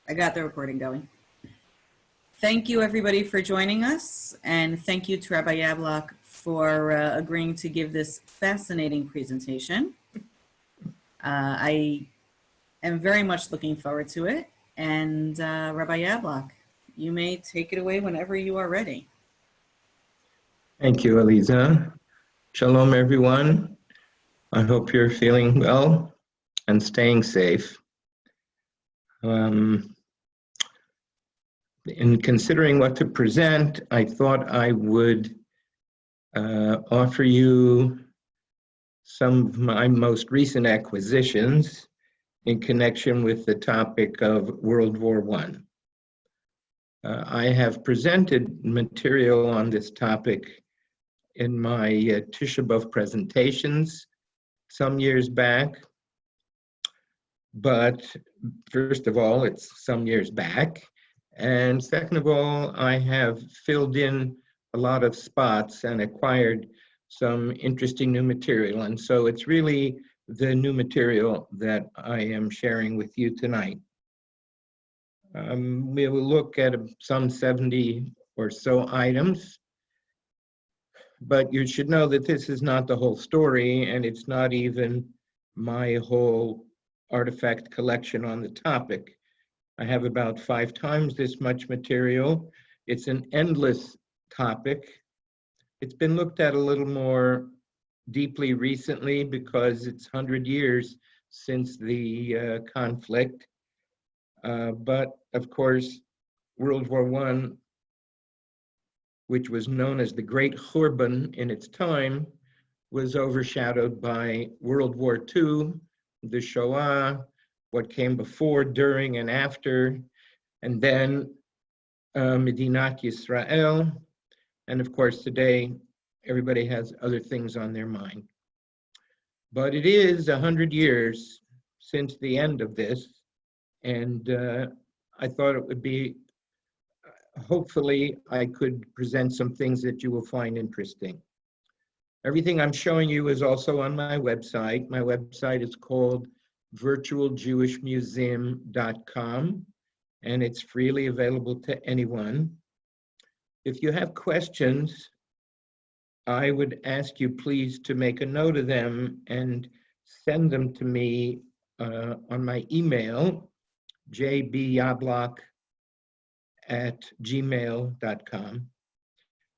I got the recording going. Thank you, everybody, for joining us, and thank you to Rabbi Yablok for agreeing to give this fascinating presentation. I am very much looking forward to it, and Rabbi Yablok, you may take it away whenever you are ready. Thank you, Aliza. Shalom, everyone. I hope you're feeling well and staying safe. In considering what to present, I thought I would offer you some of my most recent acquisitions in connection with the topic of World War I. I have presented material on this topic in my Tisha B'Av presentations some years back, but first of all, it's some years back. And second of all, I have filled in a lot of spots and acquired some interesting new material. And so it's really the new material that I am sharing with you tonight. We will look at some 70 or so items, but you should know that this is not the whole story, and it's not even my whole artifact collection on the topic. I have about 5 times this much material. It's an endless topic. It's been looked at a little more deeply recently because it's 100 years since the conflict. But of course, World War I, which was known as the Great Churban in its time, was overshadowed by World War II, the Shoah, what came before, during, and after, and then Medinat Yisrael. And of course, today, everybody has other things on their mind. But it is 100 years since the end of this, and I thought it would be, hopefully, I could present some things that you will find interesting. Everything I'm showing you is also on my website. My website is called virtualjewishmuseum.com, and it's freely available to anyone. If you have questions, I would ask you please to make a note of them and send them to me on my email, jbyablok@gmail.com,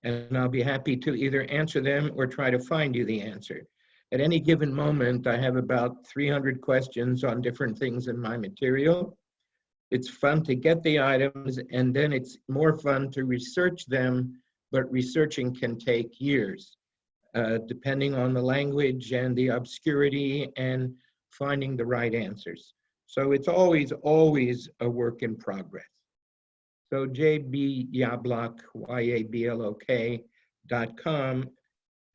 and I'll be happy to either answer them or try to find you the answer. At any given moment, I have about 300 questions on different things in my material. It's fun to get the items, and then it's more fun to research them, but researching can take years, depending on the language and the obscurity and finding the right answers. So it's always a work in progress. So jbyablok, yablok.com,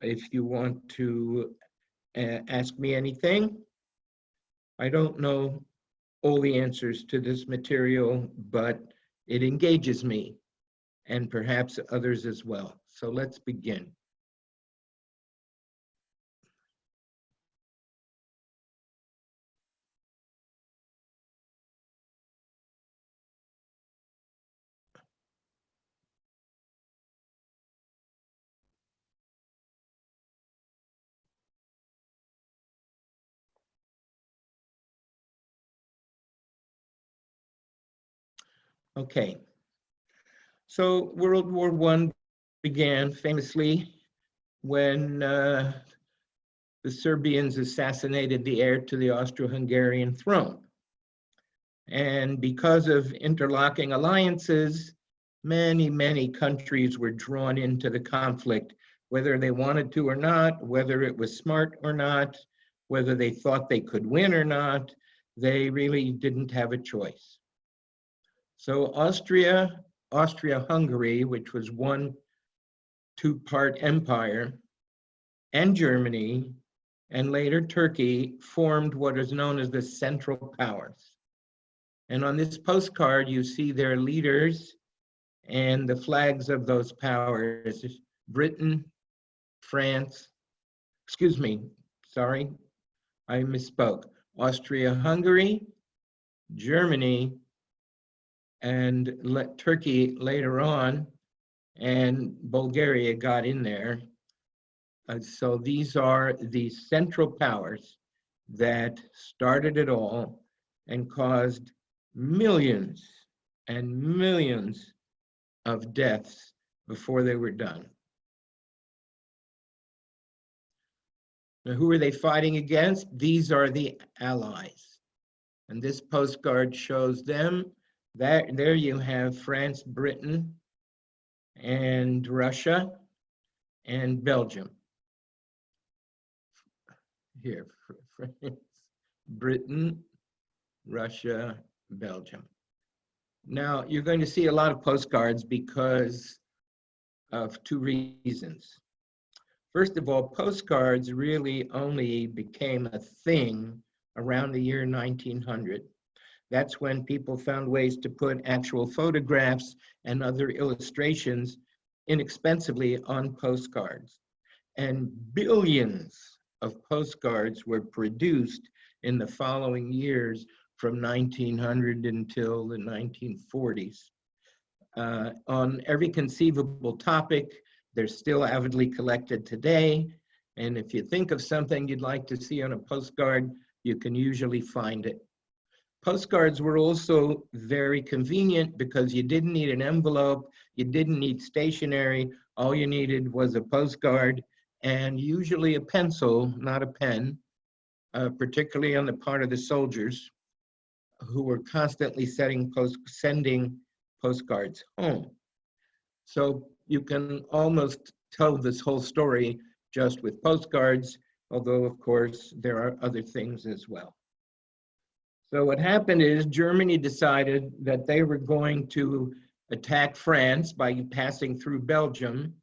if you want to ask me anything. I don't know all the answers to this material, but it engages me and perhaps others as well. So let's begin. Okay, so World War I began famously when the Serbians assassinated the heir to the Austro-Hungarian throne. And because of interlocking alliances, many countries were drawn into the conflict, whether they wanted to or not, whether it was smart or not, whether they thought they could win or not. They really didn't have a choice. So Austria-Hungary, which was one two-part empire, and Germany, and later Turkey, formed what is known as the Central Powers. And on this postcard, you see their leaders and the flags of those powers: Britain, France, excuse me, sorry, I misspoke. Austria-Hungary, Germany, and let Turkey later on, and Bulgaria got in there. So these are the central powers that started it all and caused millions and millions of deaths before they were done. Now, who are they fighting against? These are the Allies. And this postcard shows them. There you have France, Britain, and Russia, and Belgium. Here, France, Britain, Russia, Belgium. Now, you're going to see a lot of postcards because of two reasons. First of all, postcards really only became a thing around the year 1900. That's when people found ways to put actual photographs and other illustrations inexpensively on postcards. And billions of postcards were produced in the following years from 1900 until the 1940s. On every conceivable topic. They're still avidly collected today. And if you think of something you'd like to see on a postcard, you can usually find it. Postcards were also very convenient because you didn't need an envelope, you didn't need stationery, all you needed was a postcard and usually a pencil, not a pen, particularly on the part of the soldiers who were constantly sending postcards home. So you can almost tell this whole story just with postcards, although of course there are other things as well. So what happened is Germany decided that they were going to attack France by passing through Belgium,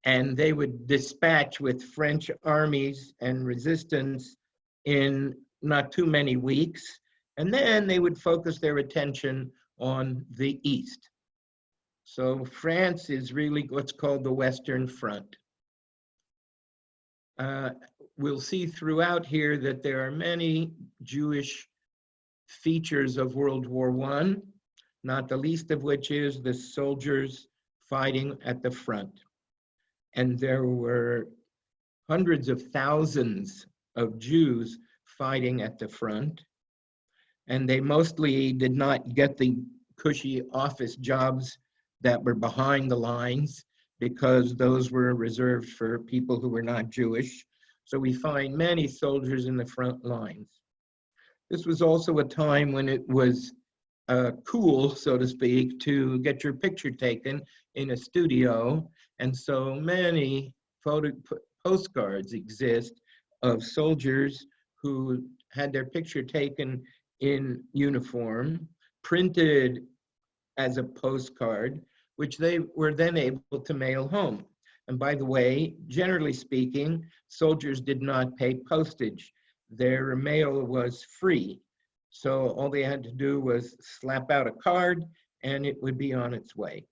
and they would dispatch with French armies and resistance in not too many weeks, and then they would focus their attention on the east. So France is really what's called the Western Front. We'll see throughout here that there are many Jewish features of World War I, not the least of which is the soldiers fighting at the front. And there were hundreds of thousands of Jews fighting at the front. And they mostly did not get the cushy office jobs that were behind the lines because those were reserved for people who were not Jewish. So we find many soldiers in the front lines. This was also a time when it was cool, so to speak, to get your picture taken in a studio. And so many postcards exist of soldiers who had their picture taken in uniform, printed as a postcard, which they were then able to mail home. And by the way, generally speaking, soldiers did not pay postage. Their mail was free. So all they had to do was slap out a card and it would be on its way.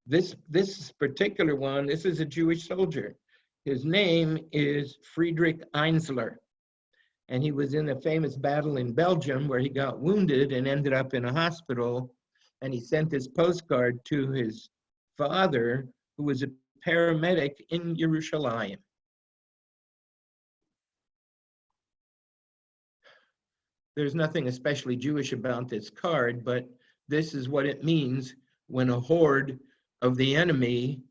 This particular one, this is a Jewish soldier. His name is Friedrich Einzler. And he was in a famous battle in Belgium where he got wounded and ended up in a hospital. And he sent this postcard to his father, who was a paramedic in Jerusalem. There's nothing especially Jewish about this card, but this is what it means when a horde of the enemy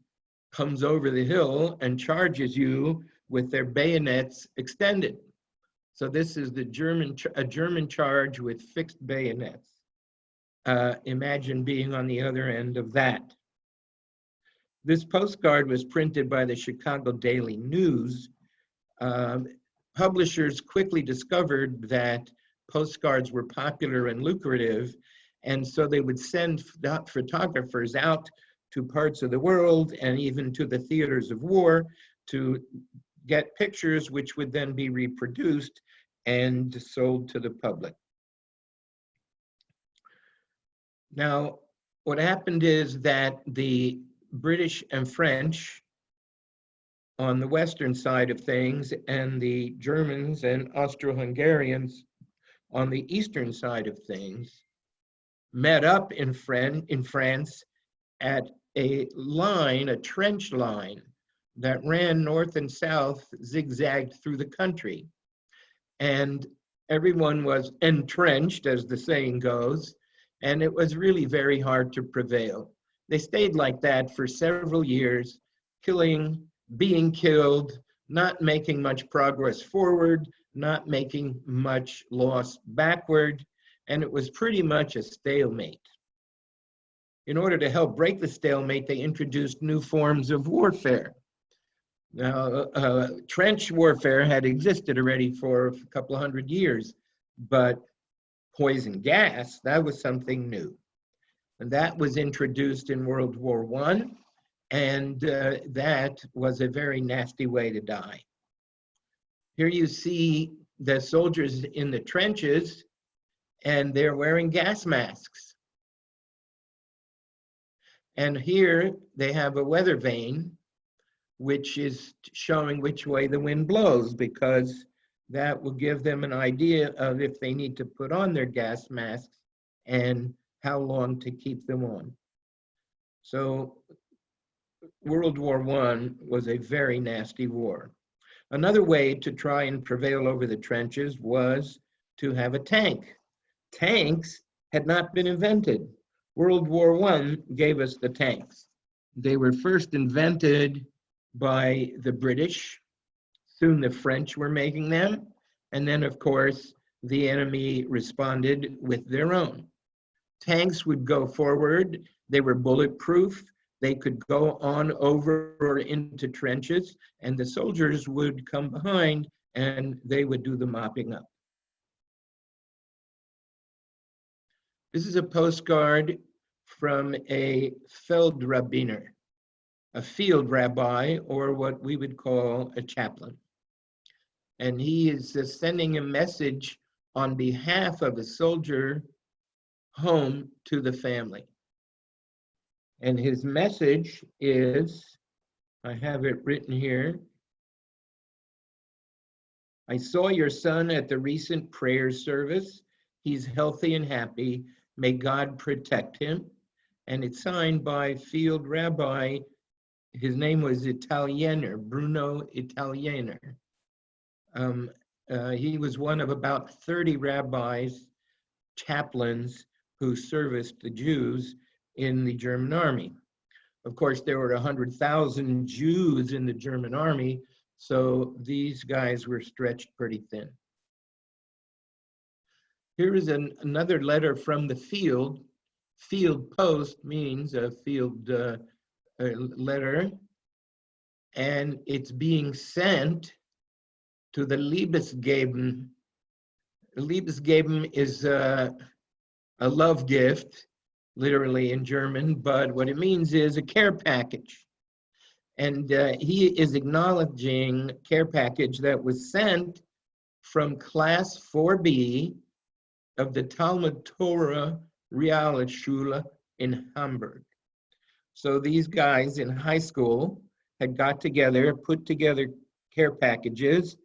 comes over the hill and charges you with their bayonets extended. So this is a German charge with fixed bayonets. Imagine being on the other end of that. This postcard was printed by the Chicago Daily News. Publishers quickly discovered that postcards were popular and lucrative, and so they would send photographers out to parts of the world and even to the theaters of war to get pictures which would then be reproduced and sold to the public. Now, what happened is that the British and French on the Western side of things and the Germans and Austro-Hungarians on the Eastern side of things met up in France at a line, a trench line that ran north and south, zigzagged through the country. And everyone was entrenched, as the saying goes, and it was really very hard to prevail. They stayed like that for several years, killing, being killed, not making much progress forward, not making much loss backward, and it was pretty much a stalemate. In order to help break the stalemate, they introduced new forms of warfare. Now, trench warfare had existed already for a couple of hundred years, but poison gas, that was something new. And that was introduced in World War I, and that was a very nasty way to die. Here you see the soldiers in the trenches, and they're wearing gas masks. And here they have a weather vane, which is showing which way the wind blows, because that will give them an idea of if they need to put on their gas masks and how long to keep them on. So World War I was a very nasty war. Another way to try and prevail over the trenches was to have a tank. Tanks had not been invented. World War I gave us the tanks. They were first invented by the British. Soon the French were making them. And then, of course, the enemy responded with their own. Tanks would go forward. They were bulletproof. They could go on over or into trenches, and the soldiers would come behind and they would do the mopping up. This is a postcard from a Feldrabbiner, a field rabbi, or what we would call a chaplain. And he is sending a message on behalf of a soldier home to the family. And his message is, I have it written here, I saw your son at the recent prayer service. He's healthy and happy. May God protect him. And it's signed by field rabbi. His name was Italiener, Bruno Italiener. He was one of about 30 rabbis, chaplains, who serviced the Jews in the German army. Of course, there were 100,000 Jews in the German army, so these guys were stretched pretty thin. Here is another letter from the field. Field post means a field letter, and it's being sent to the Liebesgeben. Liebesgeben is a love gift, literally in German, but what it means is a care package. And he is acknowledging care package that was sent from class 4B of the Talmud Torah Realschule in Hamburg. So these guys in high school had got together, put together care packages,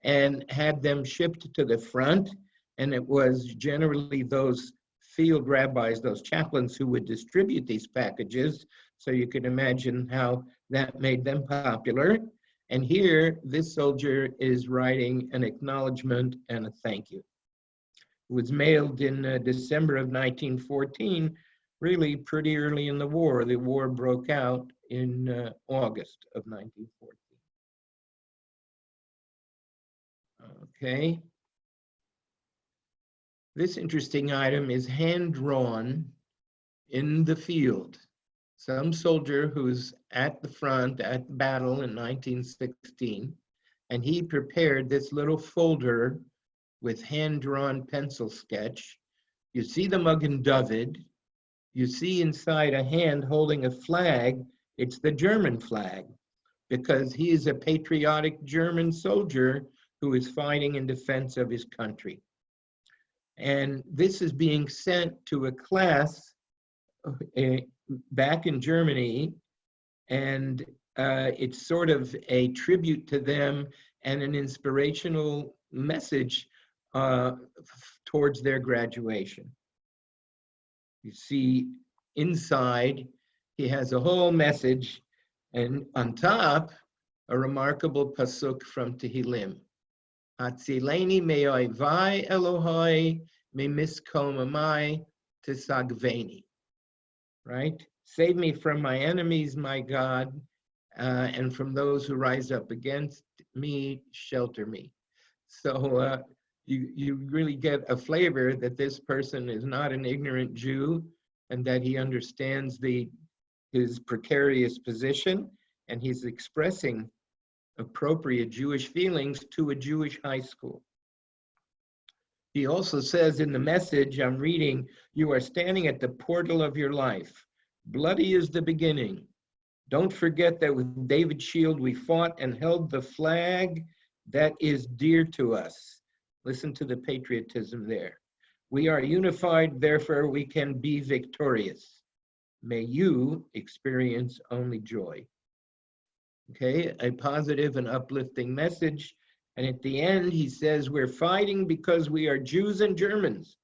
and had them shipped to the front. And it was generally those field rabbis, those chaplains, who would distribute these packages. So you can imagine how that made them popular. And here, this soldier is writing an acknowledgement and a thank you. It was mailed in December of 1914, really pretty early in the war. The war broke out in August of 1914. Okay. This interesting item is hand-drawn in the field. Some soldier who's at the front at the battle in 1916, and he prepared this little folder with hand-drawn pencil sketch. You see the Magen David. You see inside a hand holding a flag. It's the German flag, because he is a patriotic German soldier who is fighting in defense of his country. And this is being sent to a class back in Germany, and it's sort of a tribute to them and an inspirational message towards their graduation. You see, inside, he has a whole message, and on top, a remarkable pasuk from Tehillim. Hatzileni me'oivai Elohai me'miskomamai tisagveni. Right? Save me from my enemies, my God, and from those who rise up against me, shelter me. So you really get a flavor that this person is not an ignorant Jew and that he understands his precarious position, and he's expressing appropriate Jewish feelings to a Jewish high school. He also says in the message I'm reading, you are standing at the portal of your life. Bloody is the beginning. Don't forget that with David's shield we fought and held the flag that is dear to us. Listen to the patriotism there. We are unified, therefore we can be victorious. May you experience only joy. Okay, a positive and uplifting message. And at the end, he says, we're fighting because we are Jews and Germans,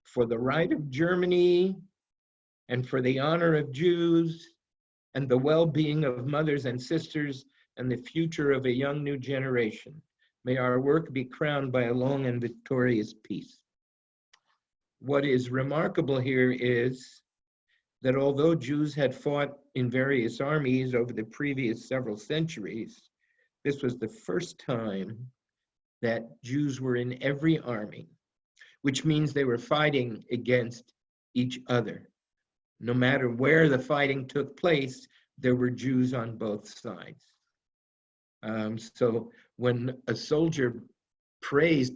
for the right of Germany and for the honor of Jews and the well-being of mothers and sisters and the future of a young new generation. May our work be crowned by a long and victorious peace. What is remarkable here is that although Jews had fought in various armies over the previous several centuries, this was the first time that Jews were in every army, which means they were fighting against each other. No matter where the fighting took place, there were Jews on both sides. So when a soldier prays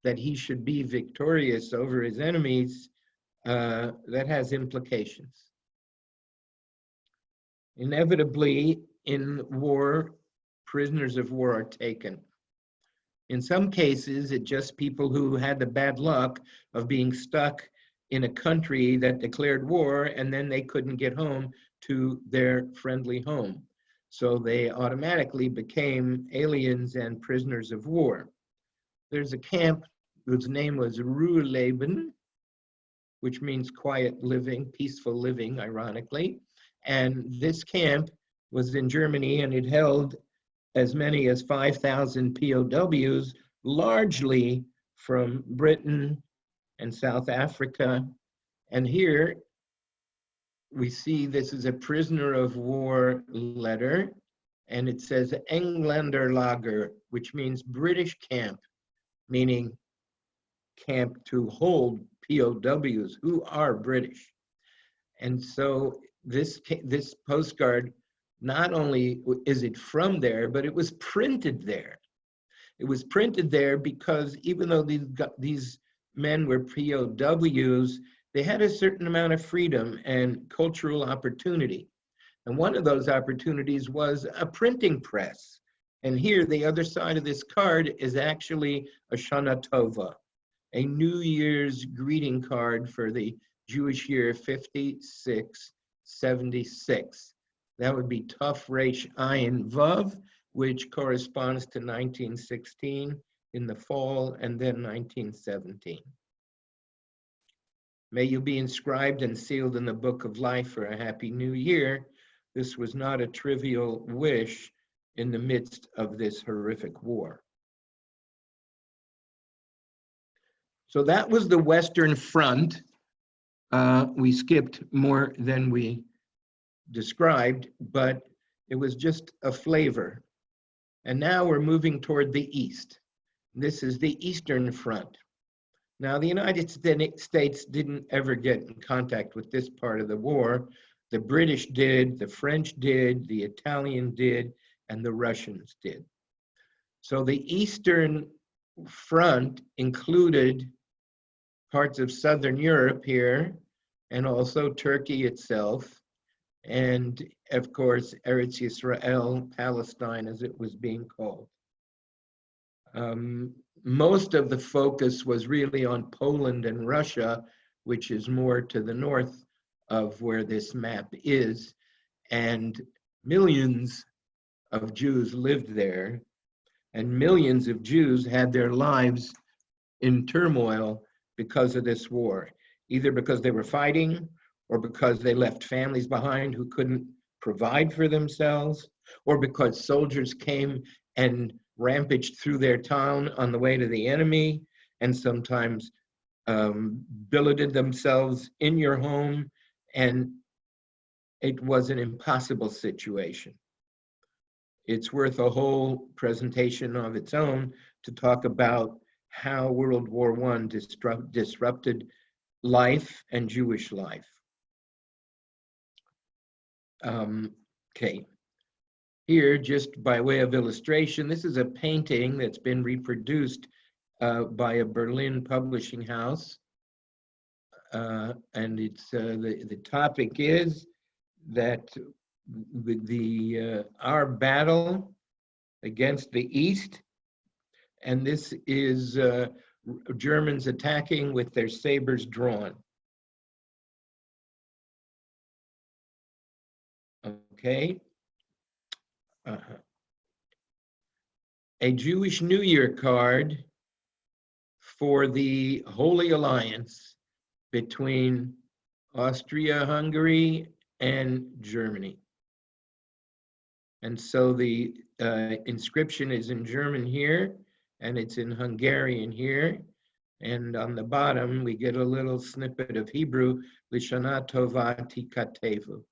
that he should be victorious over his enemies, that has implications. Inevitably, in war, prisoners of war are taken. In some cases, it's just people who had the bad luck of being stuck in a country that declared war, and then they couldn't get home to their friendly home. So they automatically became aliens and prisoners of war. There's a camp whose name was Ruhleben, which means quiet living, peaceful living, ironically. And this camp was in Germany, and it held as many as 5,000 POWs, largely from Britain and South Africa. And here we see this is a prisoner of war letter, and it says Engländerlager, which means British camp, meaning camp to hold POWs who are British. And so this postcard, not only is it from there, but it was printed there. It was printed there because even though these men were POWs, they had a certain amount of freedom and cultural opportunity. And one of those opportunities was a printing press. And here, the other side of this card is actually a Shana Tova, a New Year's greeting card for the Jewish year 5676. That would be Tuf Resh Ayin Vav, which corresponds to 1916 in the fall, and then 1917. May you be inscribed and sealed in the book of life for a happy new year. This was not a trivial wish in the midst of this horrific war. So that was the Western Front. We skipped more than we described, but it was just a flavor. And now we're moving toward the east. This is the Eastern Front. Now, the United States didn't ever get in contact with this part of the war. The British did, the French did, the Italian did, and the Russians did. So the Eastern Front included parts of Southern Europe here, and also Turkey itself, and of course, Eretz Yisrael, Palestine, as it was being called. Most of the focus was really on Poland and Russia, which is more to the north of where this map is, and millions of Jews lived there, and millions of Jews had their lives in turmoil because of this war. either because they were fighting or because they left families behind who couldn't provide for themselves, or because soldiers came and rampaged through their town on the way to the enemy, and sometimes billeted themselves in your home, and it was an impossible situation. It's worth a whole presentation of its own to talk about how World War I disrupted life and Jewish life. Okay. Here, just by way of illustration, this is a painting that's been reproduced by a Berlin publishing house. And it's the topic is that our battle against the East, and this is Germans attacking with their sabers drawn. Okay. A Jewish New Year card for the Holy Alliance between Austria-Hungary and Germany. And so the inscription is in German here, and it's in Hungarian here. And on the bottom, we get a little snippet of Hebrew, Lishana Tova Tikatevu.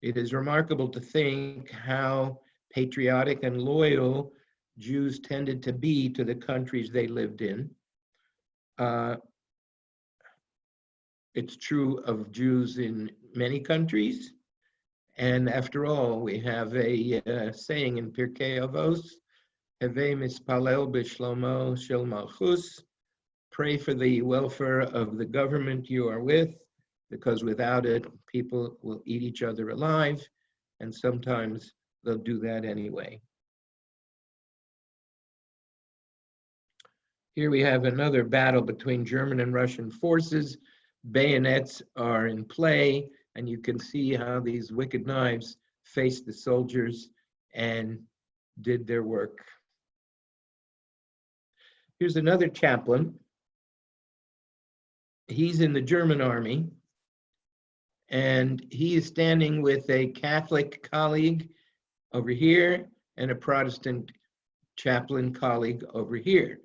It is remarkable to think how patriotic and loyal Jews tended to be to the countries they lived in. It's true of Jews in many countries. And after all, we have a saying in Pirkei Avos, Heve mispalel b'shlomo shel malchus, pray for the welfare of the government you are with, because without it, people will eat each other alive, and sometimes they'll do that anyway. Here we have another battle between German and Russian forces. Bayonets are in play, and you can see how these wicked knives faced the soldiers and did their work. Here's another chaplain. He's in the German army, and he is standing with a Catholic colleague over here and a Protestant chaplain colleague over here.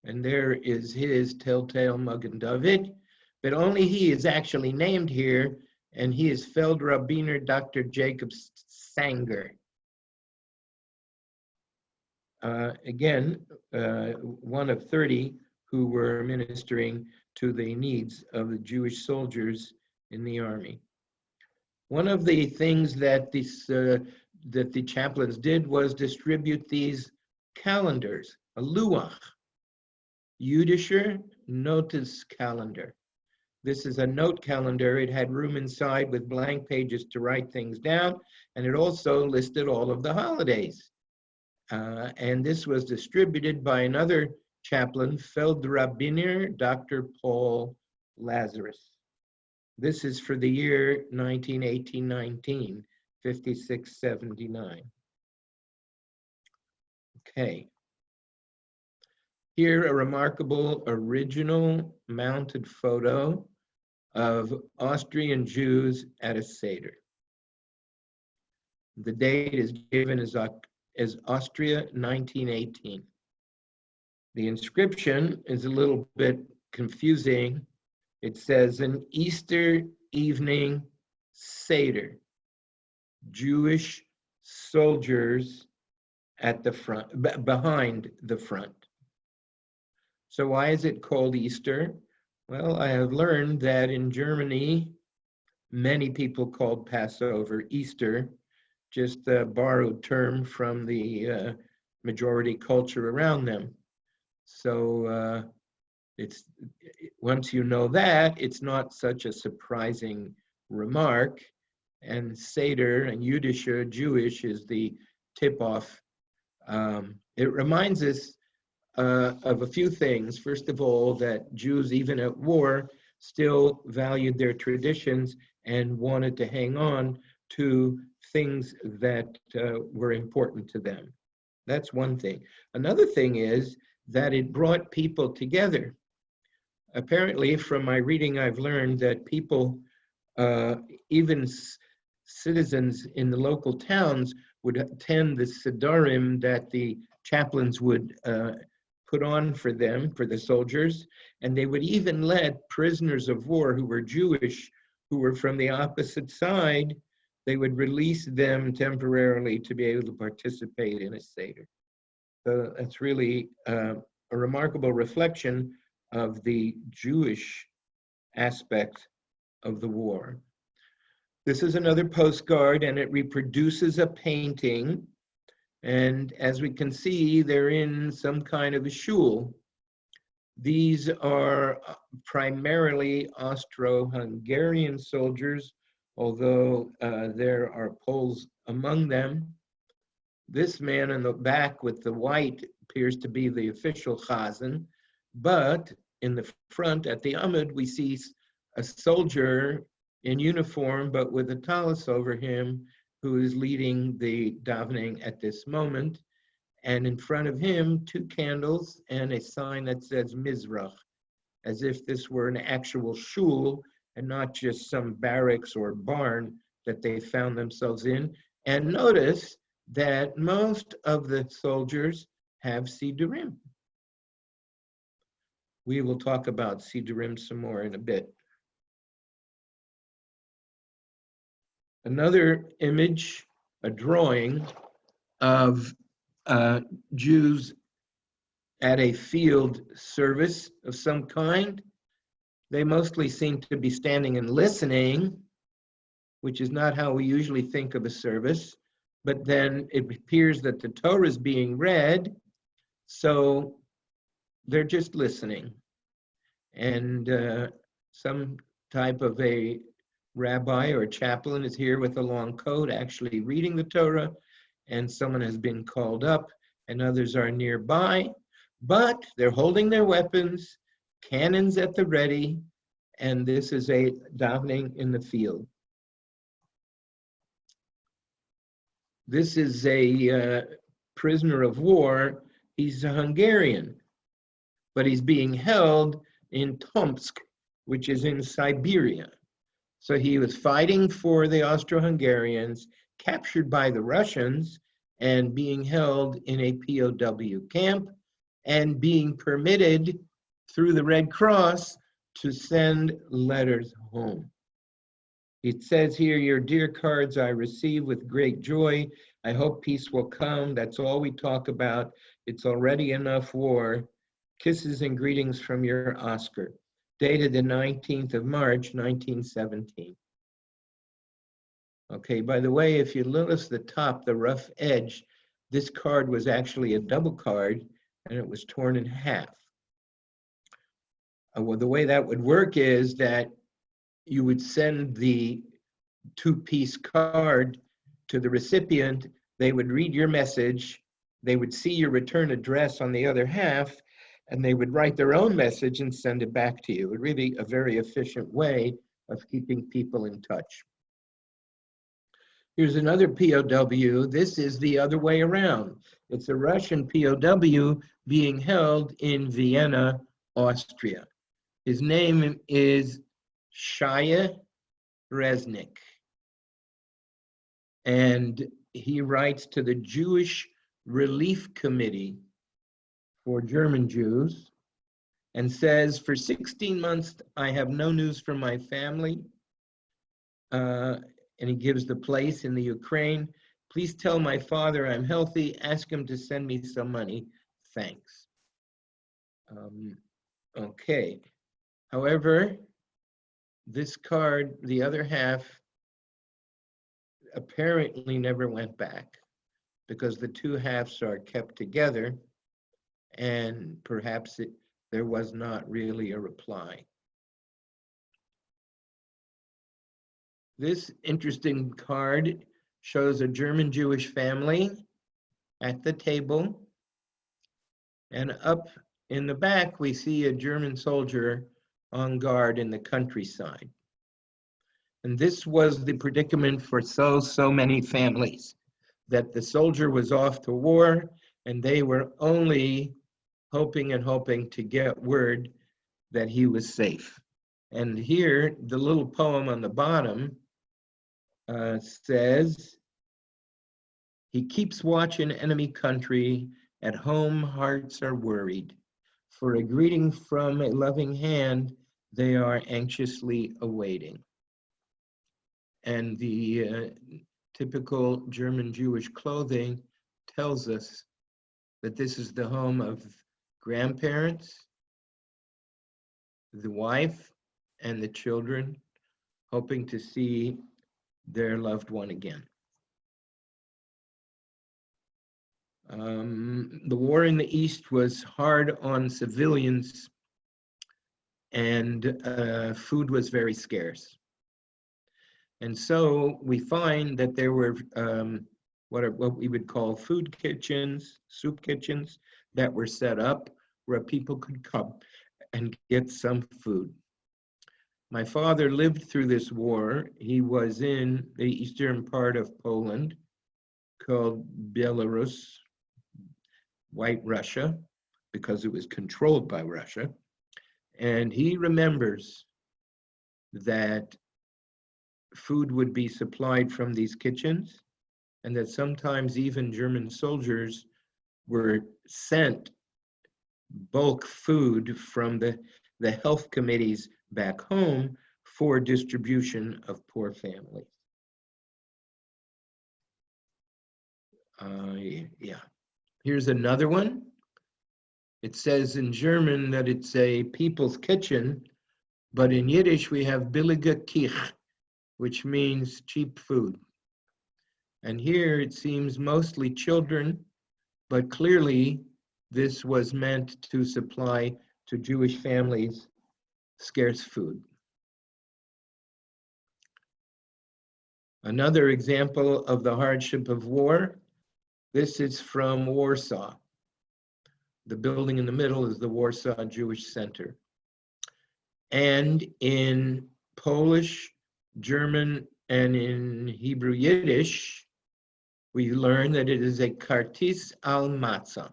And there is his telltale Magen David, but only he is actually named here, and he is Feldrabbiner Dr. Jacob Sanger. Again, one of 30 who were ministering to the needs of the Jewish soldiers in the army. One of the things that that the chaplains did was distribute these calendars, a luach, Jüdischer Notice calendar. This is a note calendar. It had room inside with blank pages to write things down, and it also listed all of the holidays. And this was distributed by another chaplain, Feldrabbiner Dr. Paul Lazarus. This is for the year 1918-19, 56-79. Okay. Here, a remarkable original mounted photo of Austrian Jews at a Seder. The date is given as Austria 1918. The inscription is a little bit confusing. It says, an Easter evening Seder, Jewish soldiers at the front, behind the front. So why is it called Easter? Well, I have learned that in Germany, many people called Passover Easter, just a borrowed term from the majority culture around them. So it's once you know that, it's not such a surprising remark. And Seder and Jüdischer, Jewish, is the tip-off. It reminds us of a few things. First of all, that Jews, even at war, still valued their traditions and wanted to hang on to things that were important to them. That's one thing. Another thing is that it brought people together. Apparently, from my reading, I've learned that people, even citizens in the local towns, would attend the Siddharim that the chaplains would put on for them, for the soldiers, and they would even let prisoners of war who were Jewish, who were from the opposite side, they would release them temporarily to be able to participate in a Seder. So that's really a remarkable reflection of the Jewish aspect of the war. This is another postcard, and it reproduces a painting. And as we can see, they're in some kind of a shul. These are primarily Austro-Hungarian soldiers, although there are Poles among them. This man in the back with the white appears to be the official chazan, but in the front at the Amud, we see a soldier in uniform, but with a tallis over him, who is leading the davening at this moment. And in front of him, 2 candles and a sign that says Mizrach, as if this were an actual shul and not just some barracks or barn that they found themselves in. And notice that most of the soldiers have Sidurim. We will talk about Sidurim some more in a bit. Another image, a drawing of Jews at a field service of some kind. They mostly seem to be standing and listening, which is not how we usually think of a service. But then it appears that the Torah is being read, so they're just listening. And some type of a rabbi or chaplain is here with a long coat actually reading the Torah, and someone has been called up, and others are nearby, but they're holding their weapons, cannons at the ready, and this is a davening in the field. This is a prisoner of war. He's a Hungarian, but he's being held in Tomsk, which is in Siberia. So he was fighting for the Austro-Hungarians, captured by the Russians, and being held in a POW camp, and being permitted through the Red Cross to send letters home. It says here, your dear cards I receive with great joy. I hope peace will come. That's all we talk about. It's already enough war. Kisses and greetings from your Oscar. Dated the 19th of March, 1917. Okay, by the way, if you notice the top, the rough edge, this card was actually a double card, and it was torn in half. Well, the way that would work is that you would send the 2-piece card to the recipient, they would read your message, they would see your return address on the other half, and they would write their own message and send it back to you. It really a very efficient way of keeping people in touch. Here's another POW. This is the other way around. It's a Russian POW being held in Vienna, Austria. His name is Shaya Resnick. And he writes to the Jewish Relief Committee for German Jews and says, for 16 months, I have no news from my family. And he gives the place in the Ukraine. Please tell my father I'm healthy. Ask him to send me some money. Thanks. Okay. However, this card, the other half, apparently never went back because the 2 halves are kept together, and perhaps there was not really a reply. This interesting card shows a German Jewish family at the table, and up in the back we see a German soldier on guard in the countryside. And this was the predicament for so many families, that the soldier was off to war and they were only hoping and hoping to get word that he was safe. And here, the little poem on the bottom says, he keeps watch in enemy country, at home hearts are worried. For a greeting from a loving hand, they are anxiously awaiting. And the typical German Jewish clothing tells us that this is the home of grandparents, the wife, and the children, hoping to see their loved one again. The war in the East was hard on civilians, and food was very scarce. And so we find that there were what we would call food kitchens, soup kitchens, that were set up where people could come and get some food. My father lived through this war. He was in the eastern part of Poland called Belarus, White Russia, because it was controlled by Russia. And he remembers that food would be supplied from these kitchens, and that sometimes even German soldiers were sent bulk food from the health committees back home for distribution of poor families. Yeah. Here's another one. It says in German that it's a people's kitchen, but in Yiddish we have billige Kich, which means cheap food. And here it seems mostly children, but clearly this was meant to supply to Jewish families scarce food. Another example of the hardship of war, this is from Warsaw. The building in the middle is the Warsaw Jewish Center. And in Polish, German, and in Hebrew Yiddish, we learn that it is a kartis al matzah.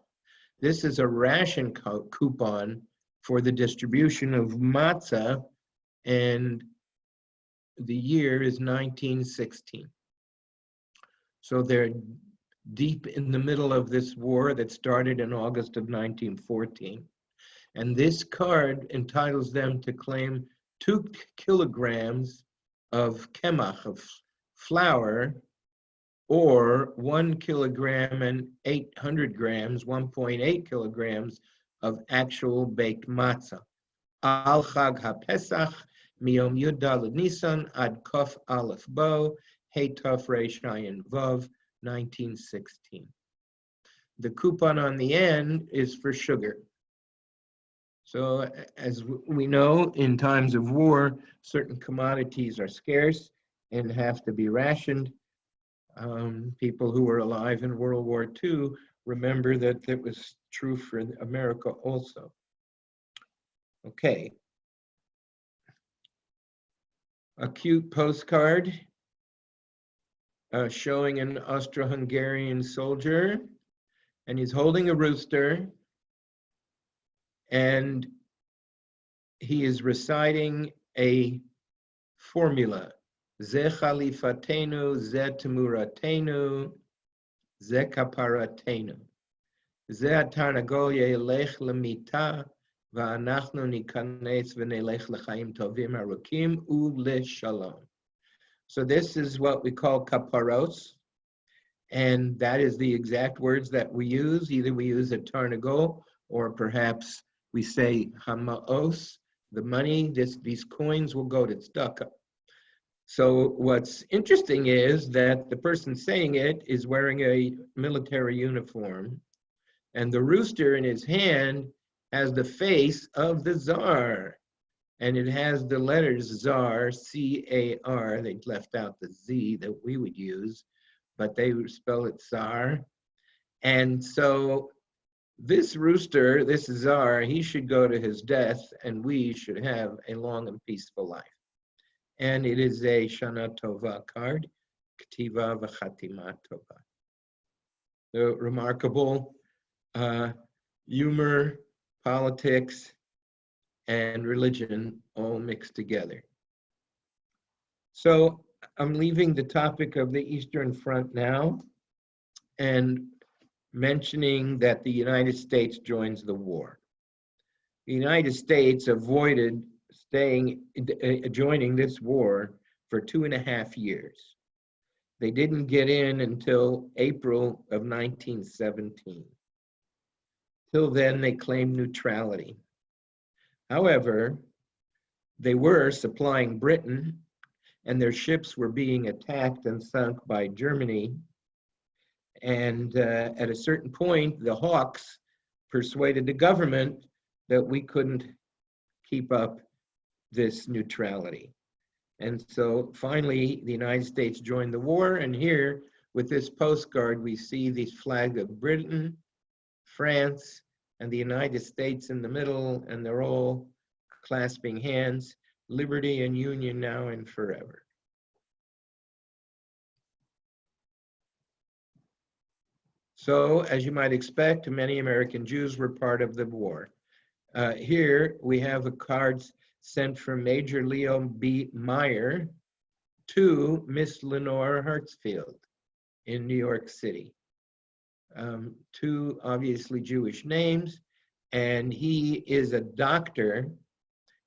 This is a ration coupon for the distribution of matzah, and the year is 1916. So they're deep in the middle of this war that started in August of 1914. And this card entitles them to claim 2 kilograms of kemach, of flour, or 1 kilogram and 800 grams, 1.8 kilograms of actual baked matzah. Al Chag HaPesach, Miyom Yud Daled Nisan, Ad Kof Aleph Bo, Hey Tov Reish Ayin Vav, 1916. The coupon on the end is for sugar. So as we know, in times of war, certain commodities are scarce and have to be rationed. People who were alive in World War II remember that that was true for America also. Okay. A cute postcard showing an Austro-Hungarian soldier, and he's holding a rooster, and he is reciting a formula. Ze chalifatenu, ze temuratenu, ze kaparatenu. Ze atarnagol yelech lemita, va'anachnu nikanes v'nelech l'chaim tovim arukim u'leshalom. So this is what we call kaparos, and that is the exact words that we use. Either we use a tarnagol, or perhaps we say hamaos, the money, these coins will go to tzedakah. So what's interesting is that the person saying it is wearing a military uniform, and the rooster in his hand has the face of the Tsar, and it has the letters Tsar, C-A-R. They left out the Z that we would use, but they would spell it Tsar. And so this rooster, this Tsar, he should go to his death, and we should have a long and peaceful life. And it is a Shana Tova card, Ktiva v'Chatima Tova. The remarkable humor, politics, and religion all mixed together. So I'm leaving the topic of the Eastern Front now and mentioning that the United States joins the war. The United States avoided joining this war for 2.5 years. They didn't get in until April of 1917. Till then, they claimed neutrality. However, they were supplying Britain, and their ships were being attacked and sunk by Germany. And at a certain point, the hawks persuaded the government that we couldn't keep up this neutrality. And so finally, the United States joined the war. And here, with this postcard, we see the flag of Britain, France, and the United States in the middle, and they're all clasping hands, liberty and union now and forever. So, as you might expect, many American Jews were part of the war. Here we have a card sent from Major Leo B. Meyer to Miss Lenore Hartsfield in New York City. Two obviously Jewish names, and he is a doctor,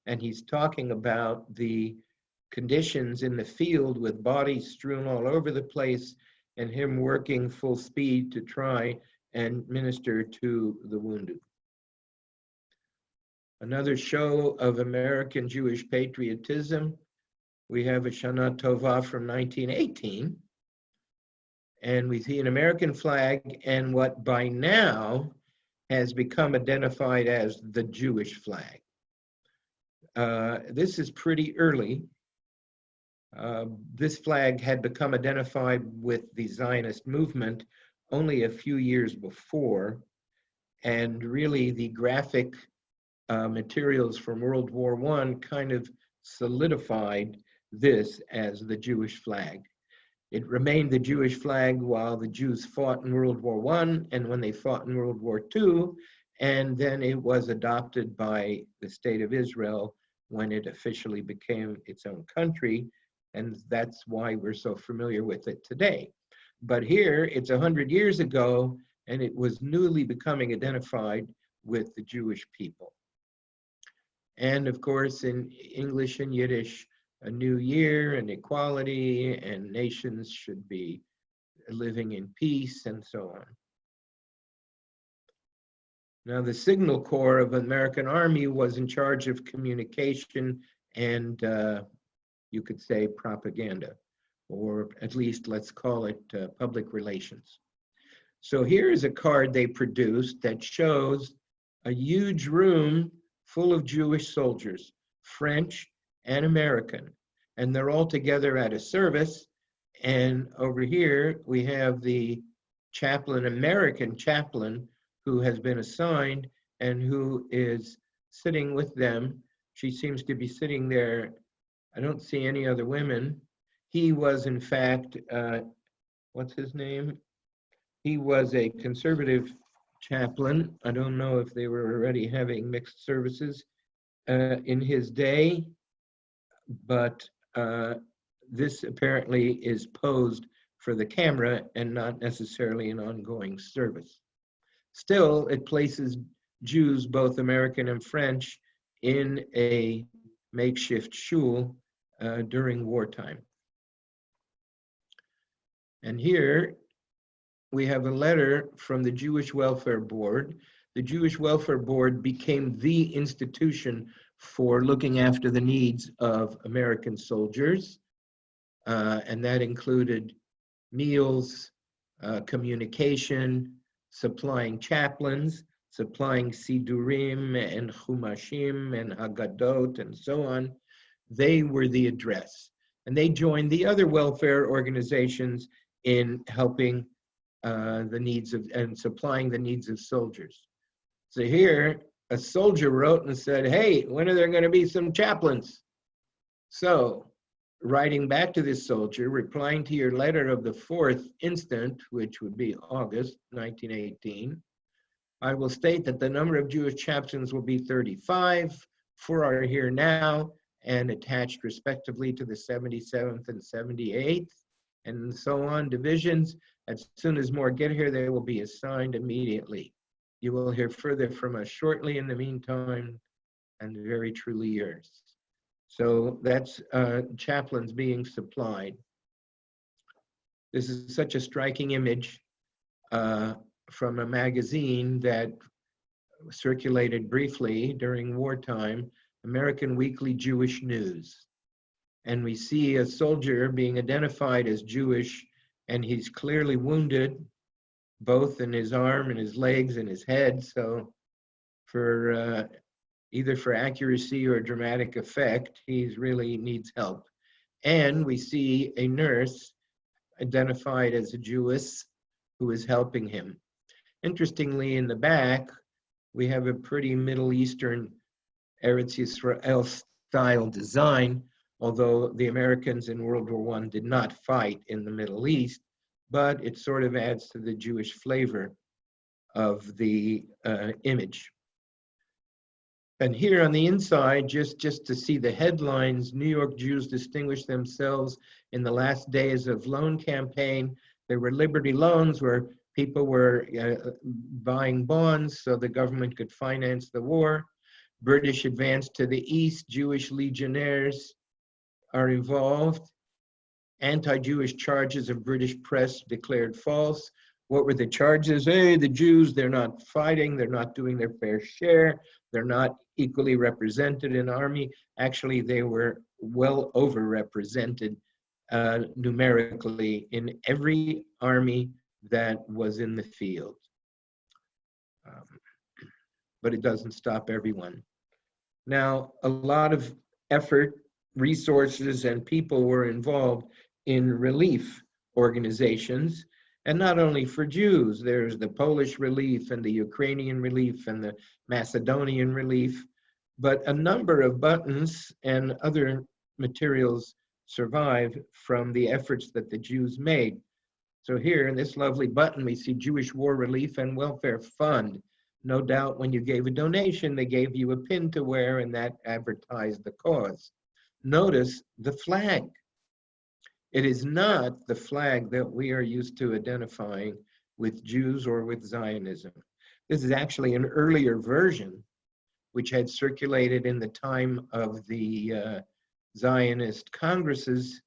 and he's talking about the conditions in the field with bodies strewn all over the place, and him working full speed to try and minister to the wounded. Another show of American Jewish patriotism. We have a Shana Tova from 1918, and we see an American flag and what by now has become identified as the Jewish flag. This is pretty early. This flag had become identified with the Zionist movement only a few years before, and really the graphic materials from World War I kind of solidified this as the Jewish flag. It remained the Jewish flag while the Jews fought in World War I and when they fought in World War II, and then it was adopted by the State of Israel when it officially became its own country, and that's why we're so familiar with it today. But here, it's 100 years ago, and it was newly becoming identified with the Jewish people. And of course, in English and Yiddish, a new year and equality, and nations should be living in peace, and so on. Now, the Signal Corps of the American Army was in charge of communication and you could say propaganda, or at least let's call it public relations. So here is a card they produced that shows a huge room full of Jewish soldiers, French and American, and they're all together at a service. And over here we have the chaplain, American chaplain, who has been assigned and who is sitting with them. She seems to be sitting there. I don't see any other women. He was, in fact, what's his name? He was a conservative chaplain. I don't know if they were already having mixed services in his day, but this apparently is posed for the camera and not necessarily an ongoing service. Still, it places Jews, both American and French, in a makeshift shul during wartime. And here we have a letter from the Jewish Welfare Board. The Jewish Welfare Board became the institution for looking after the needs of American soldiers, and that included meals, communication, supplying chaplains, supplying sidurim and chumashim and haggadot and so on. They were the address, and they joined the other welfare organizations in helping the needs of and supplying the needs of soldiers. So here, a soldier wrote and said, "Hey, when are there going to be some chaplains?" So, writing back to this soldier, replying to your letter of the 4th instant, which would be August 1918, I will state that the number of Jewish chaplains will be 35, 4 are here now and attached respectively to the 77th and 78th, and so on, divisions. As soon as more get here, they will be assigned immediately. You will hear further from us shortly. In the meantime, and very truly yours. So that's chaplains being supplied. This is such a striking image from a magazine that circulated briefly during wartime, American Weekly Jewish News. And we see a soldier being identified as Jewish, and he's clearly wounded, both in his arm and his legs and his head. So for either for accuracy or dramatic effect, he really needs help. And we see a nurse identified as a Jewess who is helping him. Interestingly, in the back, we have a pretty Middle Eastern Eretz Yisrael style design, although the Americans in World War I did not fight in the Middle East, but it sort of adds to the Jewish flavor of the image. And here on the inside, just to see the headlines, New York Jews distinguished themselves in the last days of loan campaign. There were Liberty loans where people were buying bonds so the government could finance the war. British advance to the east, Jewish legionnaires are involved. Anti-Jewish charges of British press declared false. What were the charges? Hey, the Jews, they're not fighting, they're not doing their fair share, they're not equally represented in army. Actually, they were well overrepresented numerically in every army that was in the field. But it doesn't stop everyone. Now, a lot of effort, resources, and people were involved in relief organizations, and not only for Jews. There's the Polish relief and the Ukrainian relief and the Macedonian relief, but a number of buttons and other materials survive from the efforts that the Jews made. So here in this lovely button, we see Jewish War Relief and Welfare Fund. No doubt when you gave a donation, they gave you a pin to wear, and that advertised the cause. Notice the flag. It is not the flag that we are used to identifying with Jews or with Zionism. This is actually an earlier version, which had circulated in the time of the Zionist Congresses,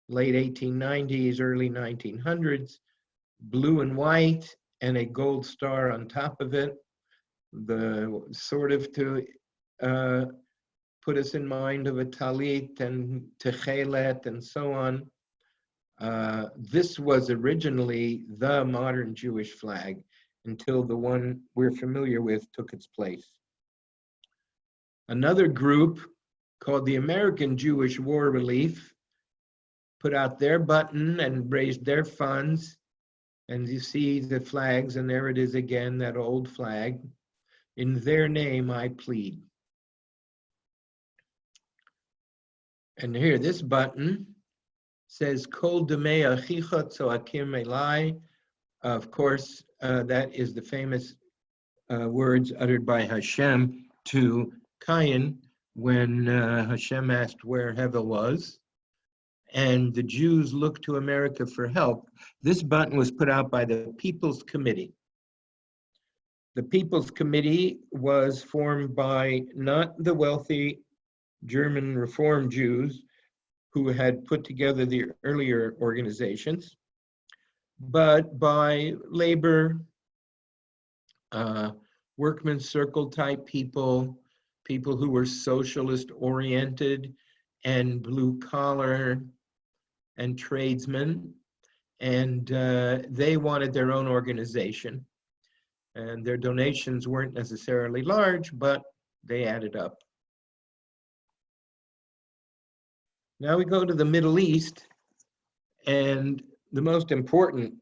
late 1890s, early 1900s, blue and white, and a gold star on top of it, the sort of to put us in mind of a talit and techelet and so on. This was originally the modern Jewish flag until the one we're familiar with took its place. Another group called the American Jewish War Relief put out their button and raised their funds. And you see the flags, and there it is again, that old flag. In their name I plead. And here, this button says, Kol demei achicha tzoakim elai. Of course, that is the famous words uttered by Hashem to Cain when Hashem asked where Hevel was. And the Jews looked to America for help. This button was put out by the People's Committee. The People's Committee was formed by not the wealthy German Reform Jews who had put together the earlier organizations, but by labor, workman's circle type people, people who were socialist oriented and blue collar and tradesmen, and they wanted their own organization. And their donations weren't necessarily large, but they added up. Now we go to the Middle East, and the most important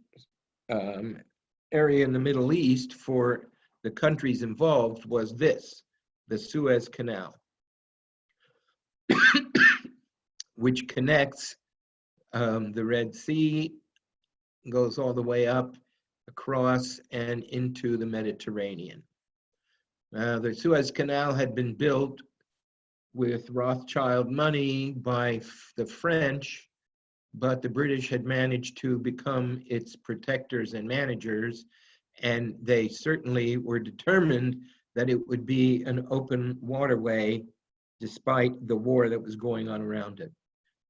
area in the Middle East for the countries involved was this, the Suez Canal, which connects the Red Sea, goes all the way up, across, and into the Mediterranean. The Suez Canal had been built with Rothschild money by the French, but the British had managed to become its protectors and managers, and they certainly were determined that it would be an open waterway despite the war that was going on around it.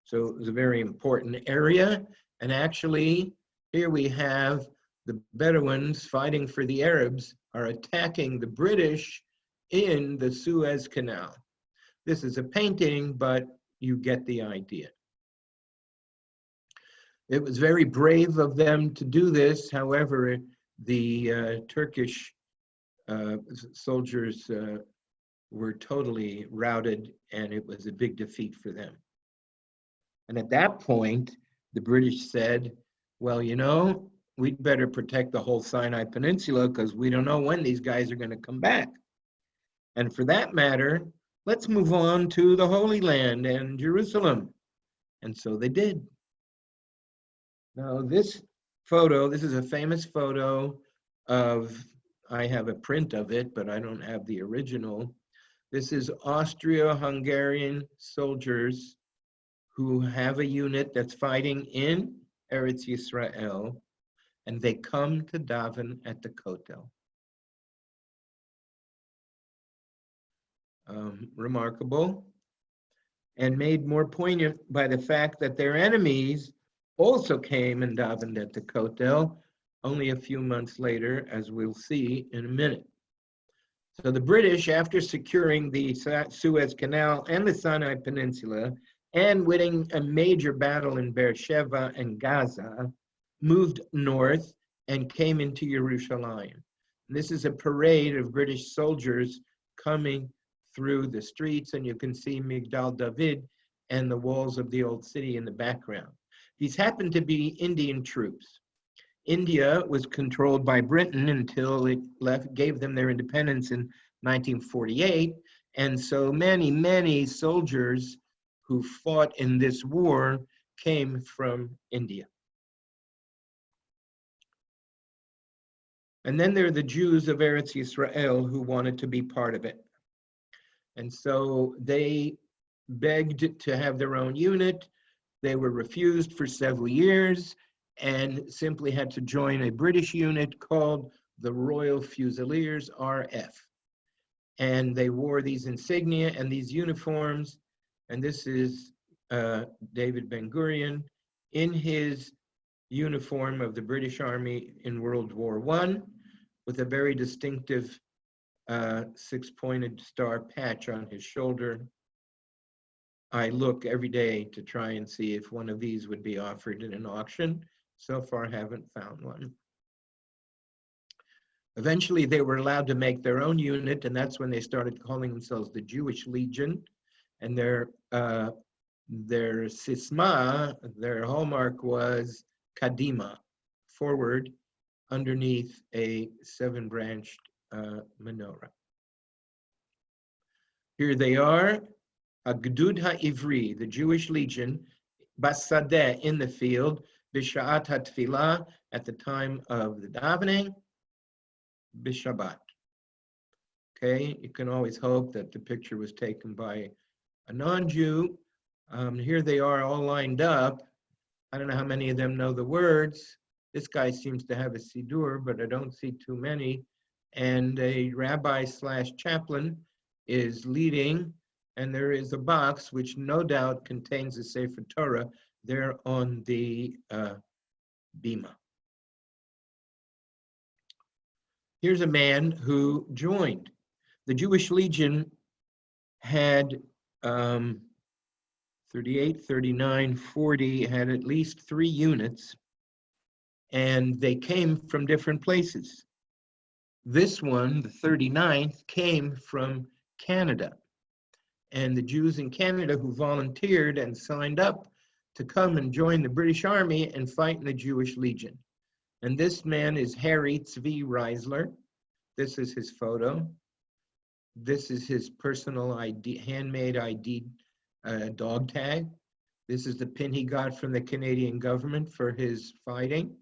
So it was a very important area, and actually here we have the Bedouins fighting for the Arabs are attacking the British in the Suez Canal. This is a painting, but you get the idea. It was very brave of them to do this. However, the Turkish soldiers were totally routed, and it was a big defeat for them. And at that point, the British said, well, you know, we'd better protect the whole Sinai Peninsula because we don't know when these guys are going to come back. And for that matter, let's move on to the Holy Land and Jerusalem. And so they did. Now this photo, this is a famous photo of, I have a print of it, but I don't have the original. This is Austro-Hungarian soldiers who have a unit that's fighting in Eretz Yisrael, and they come to daven at the Kotel. Remarkable, and made more poignant by the fact that their enemies also came and davened at the Kotel only a few months later, as we'll see in a minute. So the British, after securing the Suez Canal and the Sinai Peninsula, and winning a major battle in Beersheba and Gaza, moved north and came into Yerushalayim. This is a parade of British soldiers coming through the streets, and you can see Migdal David and the walls of the old city in the background. These happened to be Indian troops. India was controlled by Britain until it gave them their independence in 1948, and so many soldiers who fought in this war came from India. And then there are the Jews of Eretz Yisrael who wanted to be part of it. And so they begged to have their own unit. They were refused for several years and simply had to join a British unit called the Royal Fusiliers, RF. And they wore these insignia and these uniforms. And this is David Ben-Gurion in his uniform of the British Army in World War I, with a very distinctive six-pointed star patch on his shoulder. I look every day to try and see if one of these would be offered in an auction. So far, haven't found one. Eventually, they were allowed to make their own unit, and that's when they started calling themselves the Jewish Legion. And their sisma, their hallmark was Kadima, forward, underneath a seven-branched menorah. Here they are, Agdud HaIvri, the Jewish Legion, Basadeh, in the field, B'sha'at HaTfilah, at the time of the davening, B'Shabbat. Okay, you can always hope that the picture was taken by a non-Jew. Here they are all lined up. I don't know how many of them know the words. This guy seems to have a Siddur, but I don't see too many. And a rabbi / chaplain is leading, and there is a box which no doubt contains the Sefer Torah there on the bima. Here's a man who joined. The Jewish Legion had 38, 39, 40, had at least 3 units, and they came from different places. This one, the 39th, came from Canada. And the Jews in Canada who volunteered and signed up to come and join the British Army and fight in the Jewish Legion. And this man is Harry Tzvi Reisler. This is his photo. This is his personal ID, handmade ID dog tag. This is the pin he got from the Canadian government for his fighting.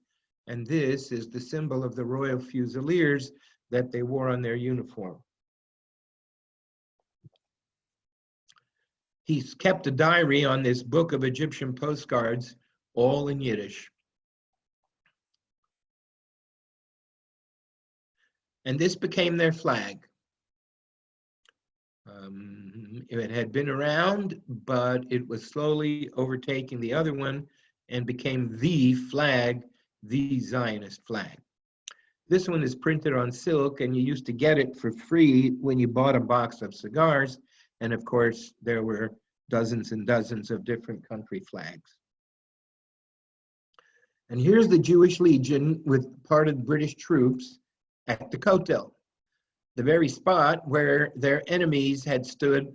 And this is the symbol of the Royal Fusiliers that they wore on their uniform. He's kept a diary on this book of Egyptian postcards, all in Yiddish. And this became their flag. It had been around, but it was slowly overtaking the other one and became the flag, the Zionist flag. This one is printed on silk, and you used to get it for free when you bought a box of cigars. And of course, there were dozens and dozens of different country flags. And here's the Jewish Legion with part of British troops at the Kotel, the very spot where their enemies had stood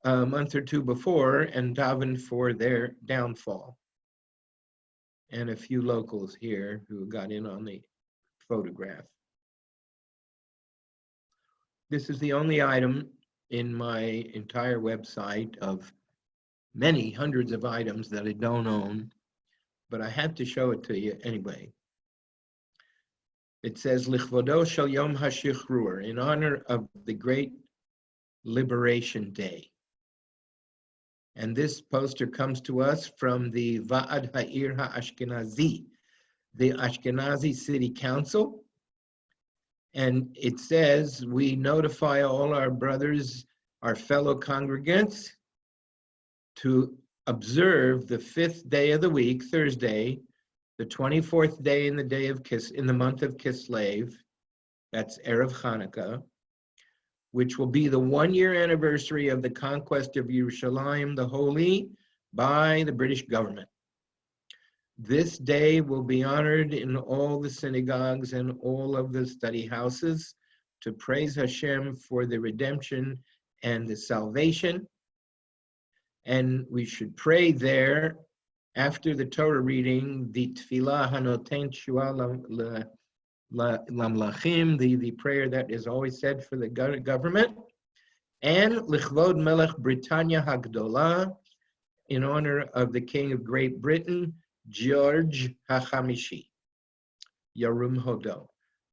a month or two before and davened for their downfall. And a few locals here who got in on the photograph. This is the only item in my entire website of many hundreds of items that I don't own, but I had to show it to you anyway. It says, Lichvodo shel Yom HaShichrur, in honor of the great Liberation Day. And this poster comes to us from the Va'ad Ha'ir HaAshkenazi, the Ashkenazi City Council. And it says, we notify all our brothers, our fellow congregants, to observe the 5th day of the week, Thursday, the 24th day in the month of Kislev, that's Erev Hanukkah, which will be the 1-year anniversary of the conquest of Yerushalayim, the Holy, by the British government. This day will be honored in all the synagogues and all of the study houses to praise Hashem for the redemption and the salvation. And we should pray there after the Torah reading, the Tefillah Hanoten Shua Lamlachim, the prayer that is always said for the government, and Lichvod Melech Britannia Hagdola, in honor of the King of Great Britain, George HaChamishi, Yarum Hodo.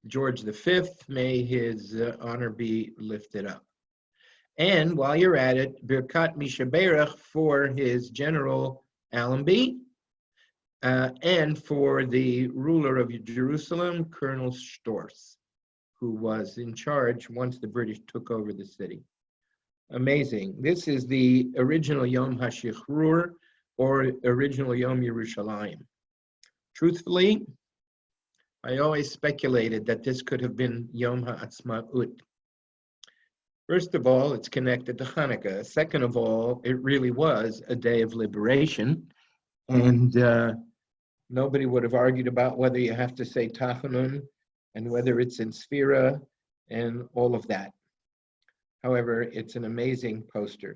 George V, may his honor be lifted up. And while you're at it, Birkat Mishaberach for his General Allenby, and for the ruler of Jerusalem, Colonel Storrs, who was in charge once the British took over the city. Amazing. This is the original Yom HaShichrur, or original Yom Yerushalayim. Truthfully, I always speculated that this could have been Yom HaAtzmaut. First of all, it's connected to Hanukkah. Second of all, it really was a day of liberation, and nobody would have argued about whether you have to say Tachanun and whether it's in Sphira and all of that. However, it's an amazing poster.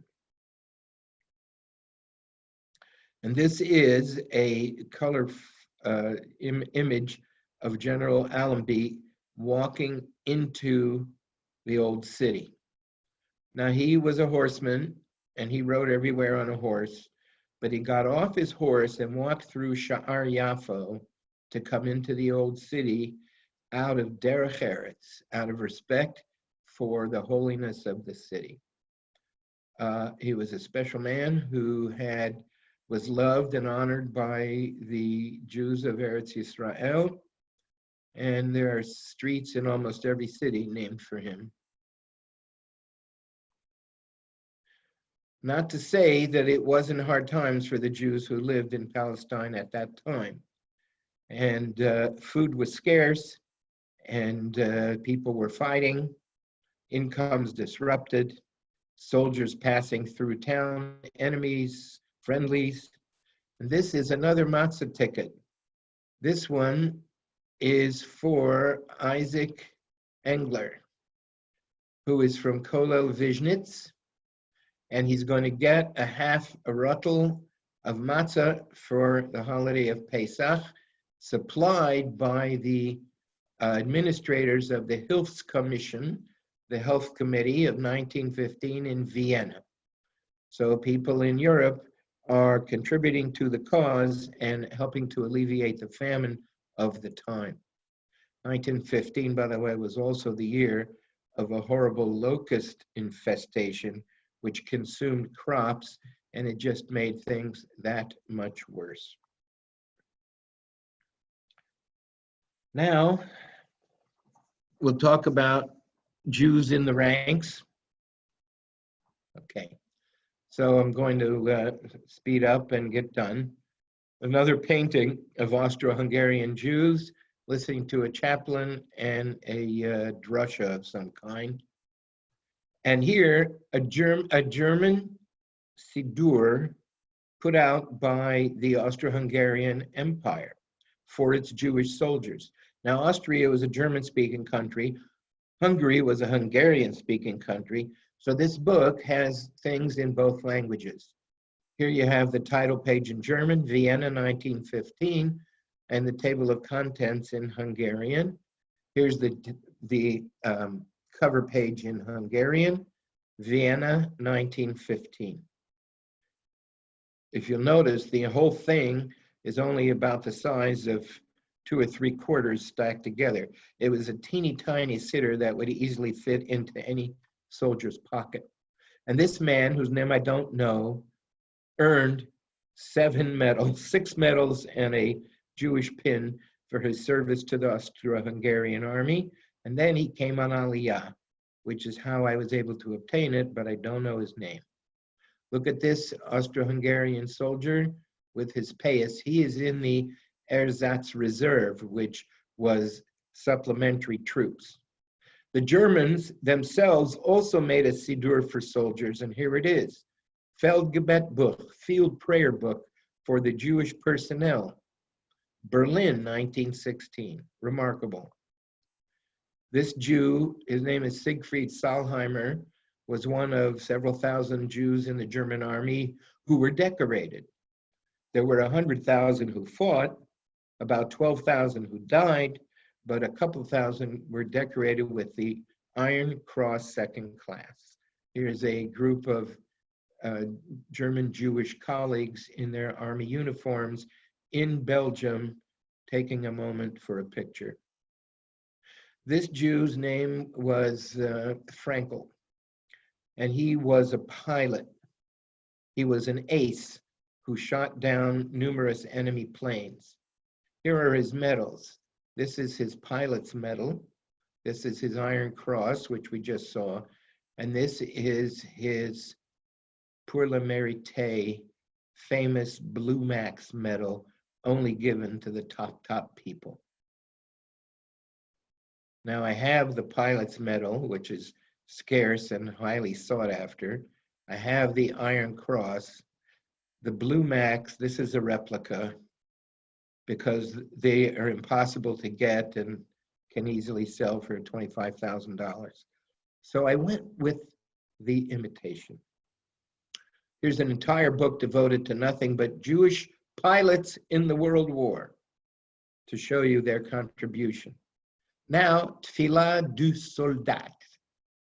And this is a color image of General Allenby walking into the old city. Now, he was a horseman, and he rode everywhere on a horse, but he got off his horse and walked through Sha'ar Yafo to come into the old city out of Derech Eretz, out of respect for the holiness of the city. He was a special man who was loved and honored by the Jews of Eretz Yisrael, and there are streets in almost every city named for him. Not to say that it wasn't hard times for the Jews who lived in Palestine at that time. And food was scarce, and people were fighting, incomes disrupted, soldiers passing through town, enemies, friendlies. And this is another matzah ticket. This one is for Isaac Engler, who is from Kolel Vishnitz, and he's going to get a half a ruttel of matzah for the holiday of Pesach, supplied by the administrators of the Hilfs Commission, the Health Committee of 1915 in Vienna. So people in Europe are contributing to the cause and helping to alleviate the famine of the time. 1915, by the way, was also the year of a horrible locust infestation, which consumed crops, and it just made things that much worse. Now, we'll talk about Jews in the ranks. Okay, so I'm going to speed up and get done. Another painting of Austro-Hungarian Jews listening to a chaplain and a drusha of some kind. And here, a German Siddur put out by the Austro-Hungarian Empire for its Jewish soldiers. Now, Austria was a German-speaking country. Hungary was a Hungarian-speaking country. So this book has things in both languages. Here you have the title page in German, Vienna 1915, and the table of contents in Hungarian. Here's the cover page in Hungarian, Vienna 1915. If you'll notice, the whole thing is only about the size of 2 or 3 quarters stacked together. It was a teeny tiny siddur that would easily fit into any soldier's pocket. And this man, whose name I don't know, earned 7 medals, 6 medals and a Jewish pin for his service to the Austro-Hungarian army. And then he came on Aliyah, which is how I was able to obtain it, but I don't know his name. Look at this Austro-Hungarian soldier with his payas. He is in the Ersatz Reserve, which was supplementary troops. The Germans themselves also made a siddur for soldiers, and here it is. Feldgebetbuch, Field Prayer Book for the Jewish personnel. Berlin, 1916. Remarkable. This Jew, his name is Siegfried Salheimer, was one of several thousand Jews in the German army who were decorated. There were 100,000 who fought, about 12,000 who died, but a couple thousand were decorated with the Iron Cross Second Class. Here's a group of German Jewish colleagues in their army uniforms in Belgium, taking a moment for a picture. This Jew's name was Frankel, and he was a pilot. He was an ace who shot down numerous enemy planes. Here are his medals. This is his pilot's medal. This is his Iron Cross, which we just saw. And this is his Pour le Mérite famous Blue Max medal, only given to the top people. Now I have the pilot's medal, which is scarce and highly sought after. I have the Iron Cross. The Blue Max, this is a replica because they are impossible to get and can easily sell for $25,000. So I went with the imitation. Here's an entire book devoted to nothing but Jewish pilots in the World War to show you their contribution. Now, Tfilah du Soldat,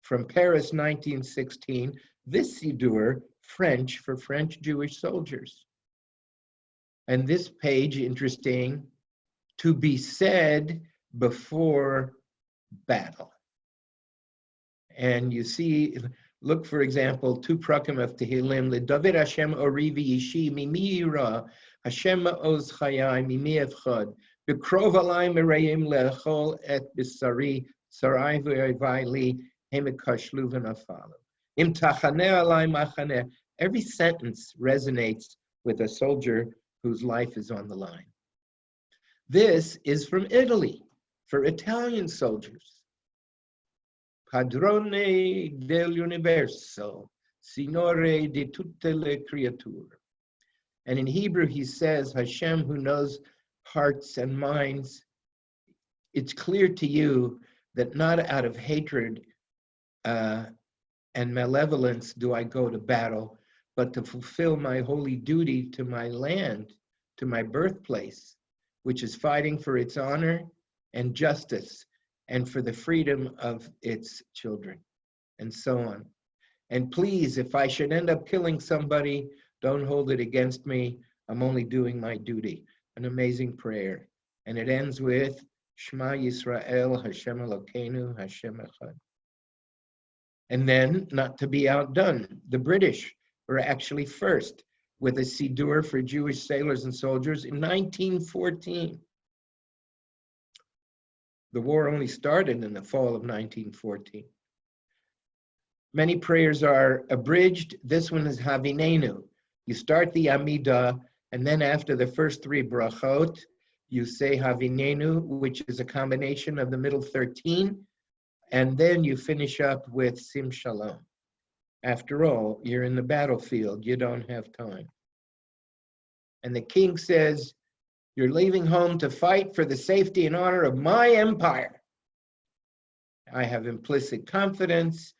from Paris, 1916, this siddur, French for French Jewish soldiers. And this page, interesting, to be said before battle. And you see, look, for example, 2 prakim of Tehillim, L'David Hashem Orivi Yishi, Mimi Yira, Hashem Ma'oz Chayai, Mimi Evchad, B'krov Alai Merayim Le'echol Et B'sari, Sarai V'Yavai Li, Hemekashlu V'Nafalu. Im Tachaneh Alai Machaneh. Every sentence resonates with a soldier whose life is on the line. This is from Italy, for Italian soldiers. Padrone dell'universo, Signore di tutte le creature. And in Hebrew he says, Hashem, who knows hearts and minds, it's clear to you that not out of hatred and malevolence do I go to battle, but to fulfill my holy duty to my land, to my birthplace, which is fighting for its honor and justice and for the freedom of its children, and so on. And please, if I should end up killing somebody, don't hold it against me. I'm only doing my duty. An amazing prayer. And it ends with, Shema Yisrael, Hashem Elokeinu, Hashem Echad. And then, not to be outdone, the British were actually first with a Siddur for Jewish sailors and soldiers in 1914. The war only started in the fall of 1914. Many prayers are abridged. This one is Havinenu. You start the Amidah, and then after the first three brachot, you say Havinenu, which is a combination of the middle 13, and then you finish up with Sim Shalom. After all, you're in the battlefield. You don't have time. And the king says, you're leaving home to fight for the safety and honor of my empire. I have implicit confidence.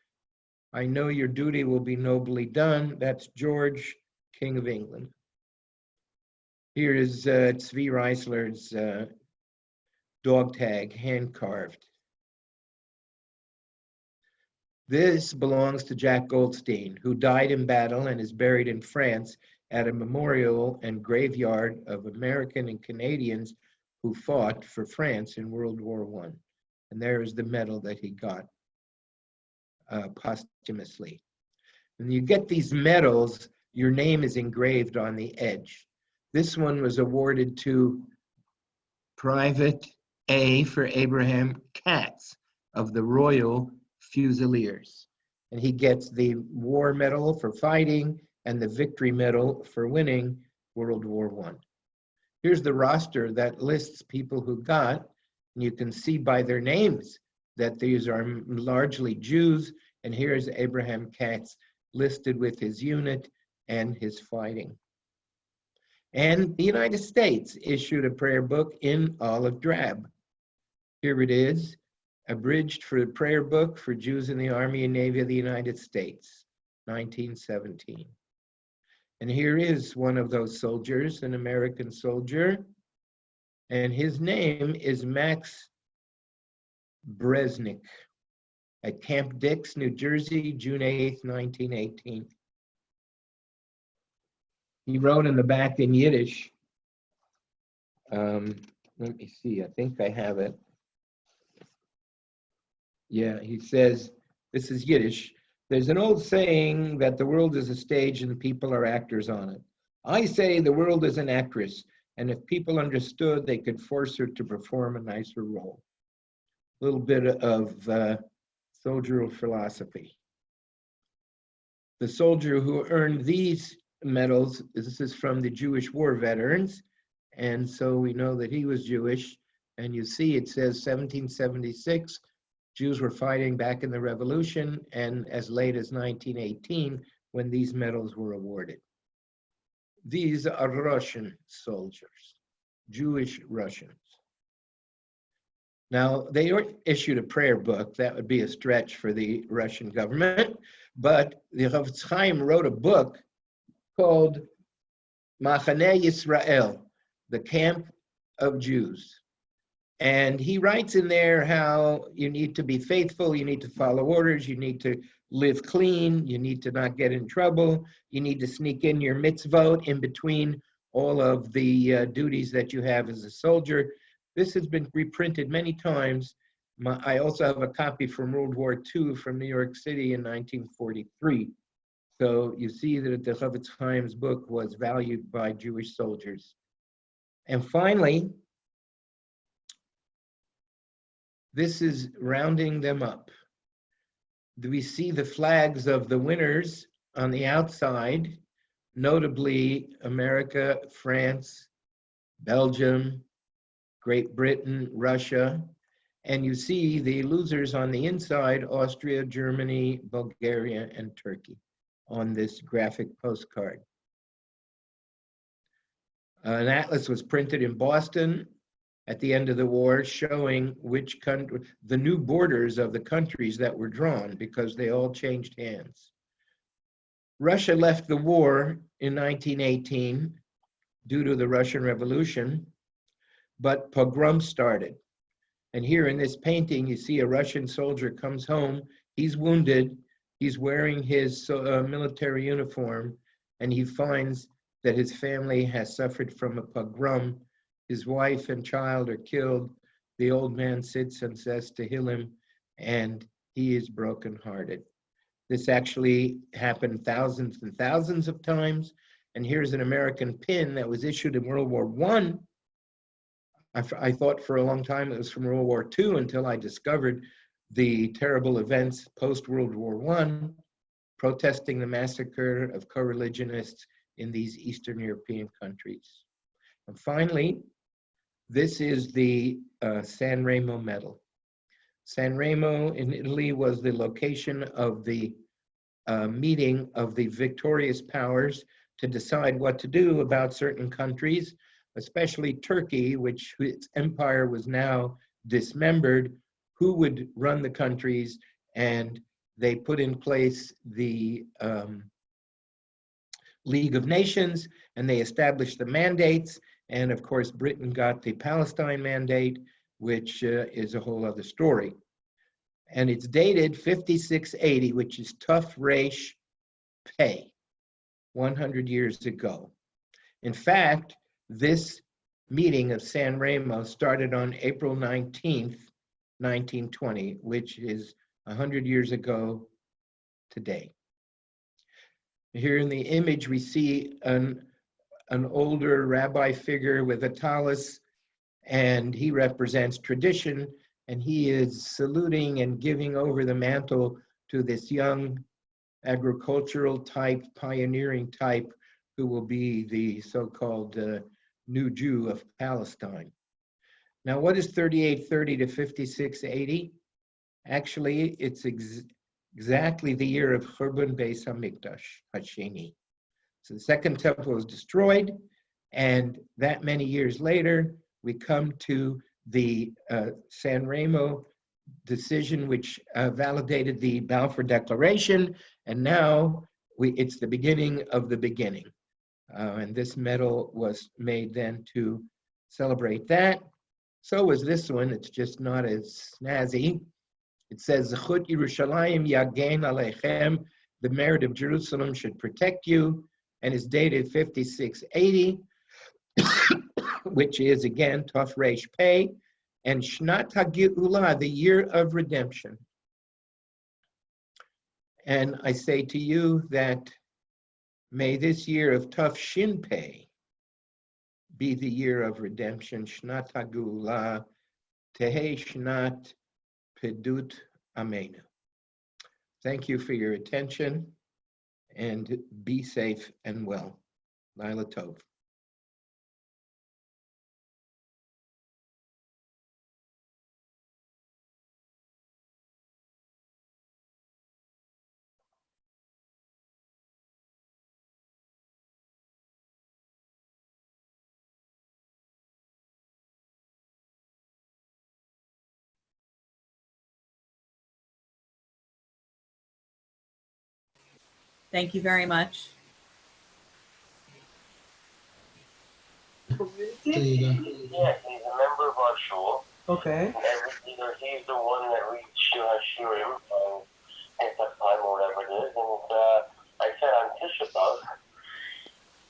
I know your duty will be nobly done. That's George, King of England. Here is Tzvi Reisler's dog tag, hand-carved. This belongs to Jack Goldstein, who died in battle and is buried in France at a memorial and graveyard of American and Canadians who fought for France in World War I. And there is the medal that he got posthumously. When you get these medals, your name is engraved on the edge. This one was awarded to Private A for Abraham Katz of the Royal Fusiliers. And he gets the War Medal for fighting and the Victory Medal for winning World War I. Here's the roster that lists people who got, and you can see by their names that these are largely Jews, and here's Abraham Katz listed with his unit and his fighting. And the United States issued a prayer book in olive drab. Here it is, abridged for the prayer book for Jews in the Army and Navy of the United States, 1917. And here is one of those soldiers, an American soldier, and his name is Max Bresnik at Camp Dix, New Jersey, June 8th, 1918. He wrote in the back in Yiddish, let me see, I think I have it. Yeah, he says, this is Yiddish. There's an old saying that the world is a stage and people are actors on it. I say the world is an actress, and if people understood, they could force her to perform a nicer role. A little bit of soldier philosophy. The soldier who earned these medals, this is from the Jewish war veterans, and so we know that he was Jewish, and you see it says 1776, Jews were fighting back in the revolution, and as late as 1918 when these medals were awarded. These are Russian soldiers, Jewish Russians. Now, they issued a prayer book. That would be a stretch for the Russian government, but the Chofetz Chaim wrote a book called Machaneh Yisrael, the Camp of Jews. And he writes in there how you need to be faithful, you need to follow orders, you need to live clean, you need to not get in trouble, you need to sneak in your mitzvot in between all of the duties that you have as a soldier. This has been reprinted many times. I also have a copy from World War II from New York City in 1943. So you see that the Chofetz Chaim's book was valued by Jewish soldiers. And finally, this is rounding them up. We see the flags of the winners on the outside, notably America, France, Belgium, Great Britain, Russia, and you see the losers on the inside, Austria, Germany, Bulgaria, and Turkey on this graphic postcard. An atlas was printed in Boston at the end of the war, showing which country, the new borders of the countries that were drawn, because they all changed hands. Russia left the war in 1918 due to the Russian Revolution, but pogroms started. And here in this painting, you see a Russian soldier comes home, he's wounded, he's wearing his military uniform, and he finds that his family has suffered from a pogrom. His wife and child are killed. The old man sits and says Tehillim, and he is brokenhearted. This actually happened thousands and thousands of times. And here's an American pin that was issued in World War I. I thought for a long time it was from World War II until I discovered the terrible events post-World War I, protesting the massacre of co-religionists in these Eastern European countries. And finally, this is the San Remo medal. San Remo in Italy was the location of the meeting of the victorious powers to decide what to do about certain countries, especially Turkey, which its empire was now dismembered, who would run the countries, and they put in place the League of Nations, and they established the mandates, and of course Britain got the Palestine mandate, which is a whole other story. And it's dated 5680, which is Tuf Resh Pei, 100 years ago. In fact, this meeting of San Remo started on April 19th, 1920, which is 100 years ago today. Here in the image, we see an older rabbi figure with a tallis, and he represents tradition, and he is saluting and giving over the mantle to this young agricultural type, pioneering type, who will be the so-called new Jew of Palestine. Now, what is 3830 to 5680? Actually, it's exactly the year of Churban Beis Hamikdash Hasheni. So the second temple was destroyed, and that many years later, we come to the San Remo decision, which validated the Balfour Declaration, and now it's the beginning of the beginning. And this medal was made then to celebrate that. So was this one. It's just not as snazzy. It says, Zechut Yerushalayim Yagen Aleichem, the merit of Jerusalem should protect you, and is dated 5680, which is again Tuf Resh Pei, and Shnat HaGeula, the year of redemption. And I say to you that may this year of Tuf Shin Pei be the year of redemption, Shnat HaGeula, Tehei Shnat Pedut Amenu. Thank you for your attention, and be safe and well. Laila Tov. Thank you very much. Community? Yeah, he's a member of our shul. Okay. And he's the one that reads Shir Hashirim on Pesach time or whatever it is. And I said on Tisha B'Av,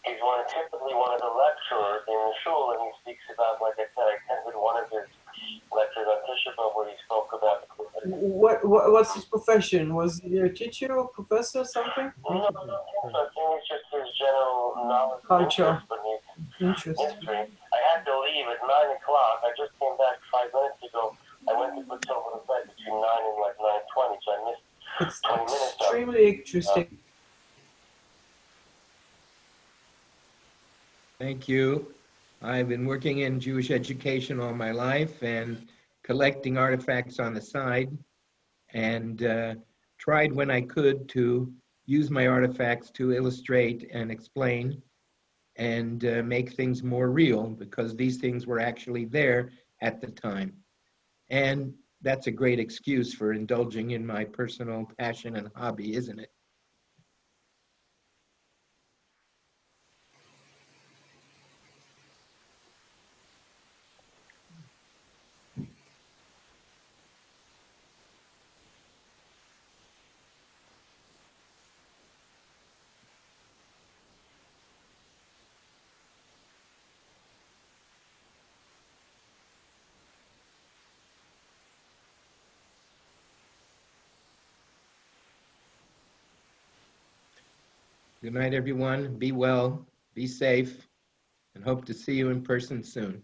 he's typically one of the lecturers in the shul, and he speaks about, like I said, I attended one of his lectures on Tisha B'Av where he spoke about What's his profession? Was he a teacher or professor or something? No, I think it's just his general knowledge. Culture. Interest, Interesting. history. I had to leave at 9 o'clock. I just came back 5 minutes ago. I went to put someone to bed between 9 and like 9:20, so I missed It's 20 minutes. extremely interesting. Thank you. I've been working in Jewish education all my life and collecting artifacts on the side, and tried when I could to use my artifacts to illustrate and explain and make things more real, because these things were actually there at the time. And that's a great excuse for indulging in my personal passion and hobby, isn't it? Good night, everyone. Be well, be safe, and hope to see you in person soon.